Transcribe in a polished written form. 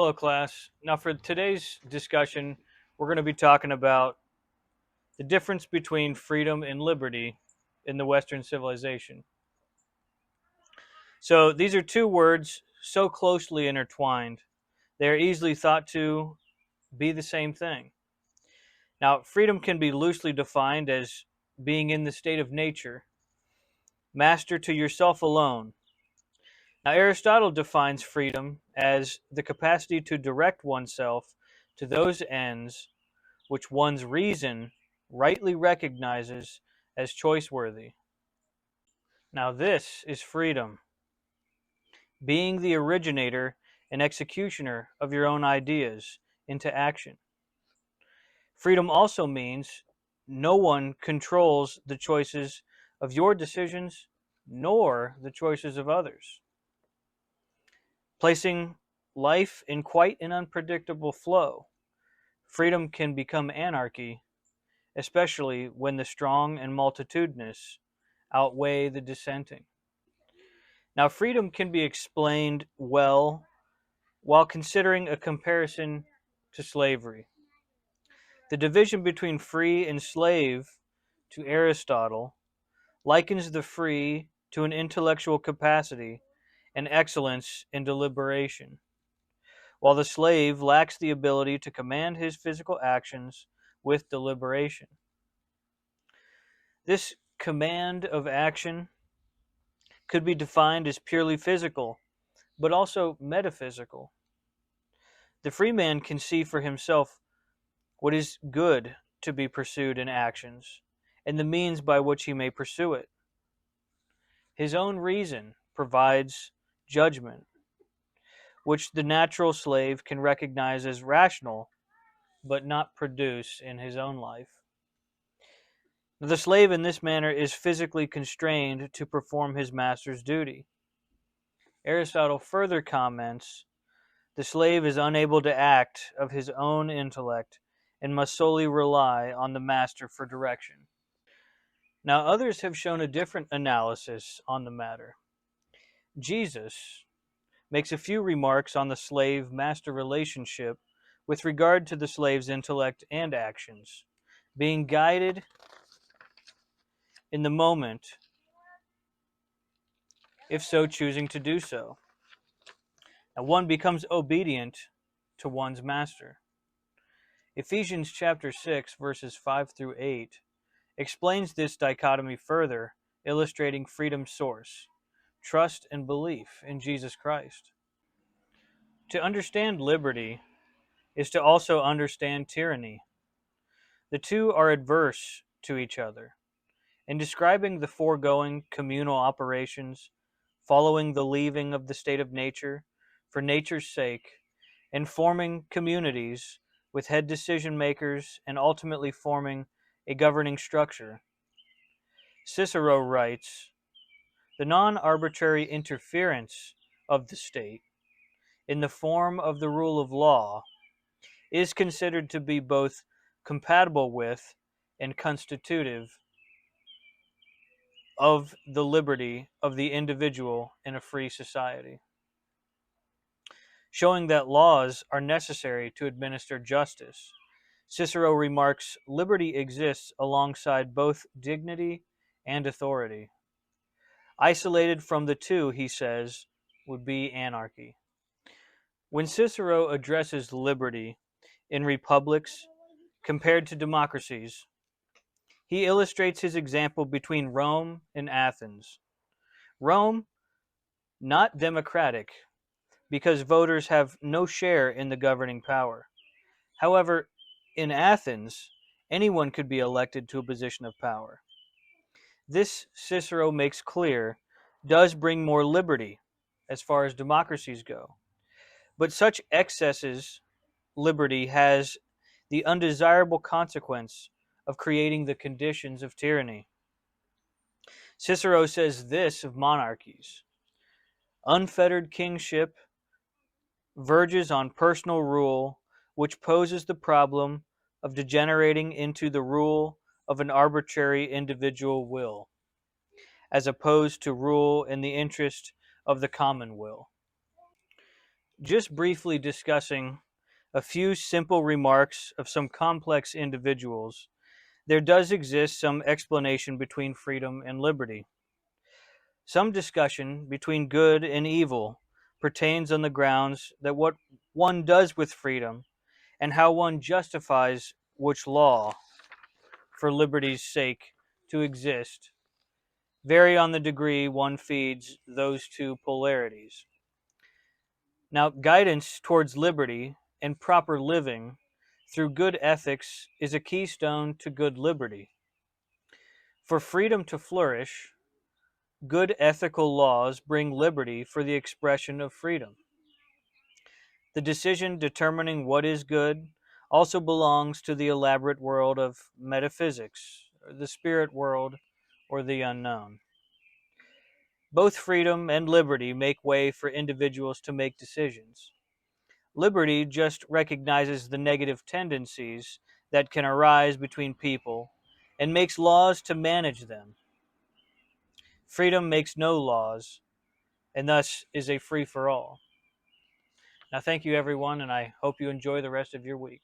Hello, class. Now, for today's discussion, we're going to be talking about the difference between freedom and liberty in the Western civilization. So, these are two words so closely intertwined, they are easily thought to be the same thing. Now, freedom can be loosely defined as being in the state of nature, master to yourself alone. Now, Aristotle defines freedom as the capacity to direct oneself to those ends which one's reason rightly recognizes as choice-worthy. Now, this is freedom, being the originator and executioner of your own ideas into action. Freedom also means no one controls the choices of your decisions nor the choices of others, placing life in quite an unpredictable flow. Freedom can become anarchy, especially when the strong and multitudinous outweigh the dissenting. Now, freedom can be explained well while considering a comparison to slavery. The division between free and slave to Aristotle likens the free to an intellectual capacity and excellence in deliberation, while the slave lacks the ability to command his physical actions with deliberation. This command of action could be defined as purely physical, but also metaphysical. The free man can see for himself what is good to be pursued in actions, and the means by which he may pursue it. His own reason provides judgment, which the natural slave can recognize as rational, but not produce in his own life. The slave in this manner is physically constrained to perform his master's duty. Aristotle further comments, the slave is unable to act of his own intellect and must solely rely on the master for direction. Now, others have shown a different analysis on the matter. Jesus makes a few remarks on the slave-master relationship with regard to the slave's intellect and actions, being guided in the moment, if so choosing to do so. Now, one becomes obedient to one's master. Ephesians chapter 6, verses 5 through 8 explains this dichotomy further, illustrating freedom's source, trust and belief in Jesus Christ. To understand liberty is to also understand tyranny. The two are adverse to each other. In describing the foregoing communal operations, following the leaving of the state of nature for nature's sake, and forming communities with head decision makers and ultimately forming a governing structure, Cicero writes, the non-arbitrary interference of the state in the form of the rule of law is considered to be both compatible with and constitutive of the liberty of the individual in a free society, showing that laws are necessary to administer justice. Cicero remarks, liberty exists alongside both dignity and authority. Isolated from the two, he says, would be anarchy. When Cicero addresses liberty in republics compared to democracies, he illustrates his example between Rome and Athens. Rome, not democratic, because voters have no share in the governing power. However, in Athens, anyone could be elected to a position of power. This, Cicero makes clear, does bring more liberty as far as democracies go. But such excesses liberty has the undesirable consequence of creating the conditions of tyranny. Cicero says this of monarchies: unfettered kingship verges on personal rule, which poses the problem of degenerating into the rule of an arbitrary individual will, as opposed to rule in the interest of the common will. Just briefly discussing a few simple remarks of some complex individuals, there does exist some explanation between freedom and liberty. Some discussion between good and evil pertains on the grounds that what one does with freedom and how one justifies which law, for liberty's sake, to exist, vary on the degree one feeds those two polarities. Now, guidance towards liberty and proper living through good ethics is a keystone to good liberty. For freedom to flourish, good ethical laws bring liberty for the expression of freedom. The decision determining what is good also belongs to the elaborate world of metaphysics, the spirit world, or the unknown. Both freedom and liberty make way for individuals to make decisions. Liberty just recognizes the negative tendencies that can arise between people and makes laws to manage them. Freedom makes no laws and thus is a free for all. Now, thank you, everyone, and I hope you enjoy the rest of your week.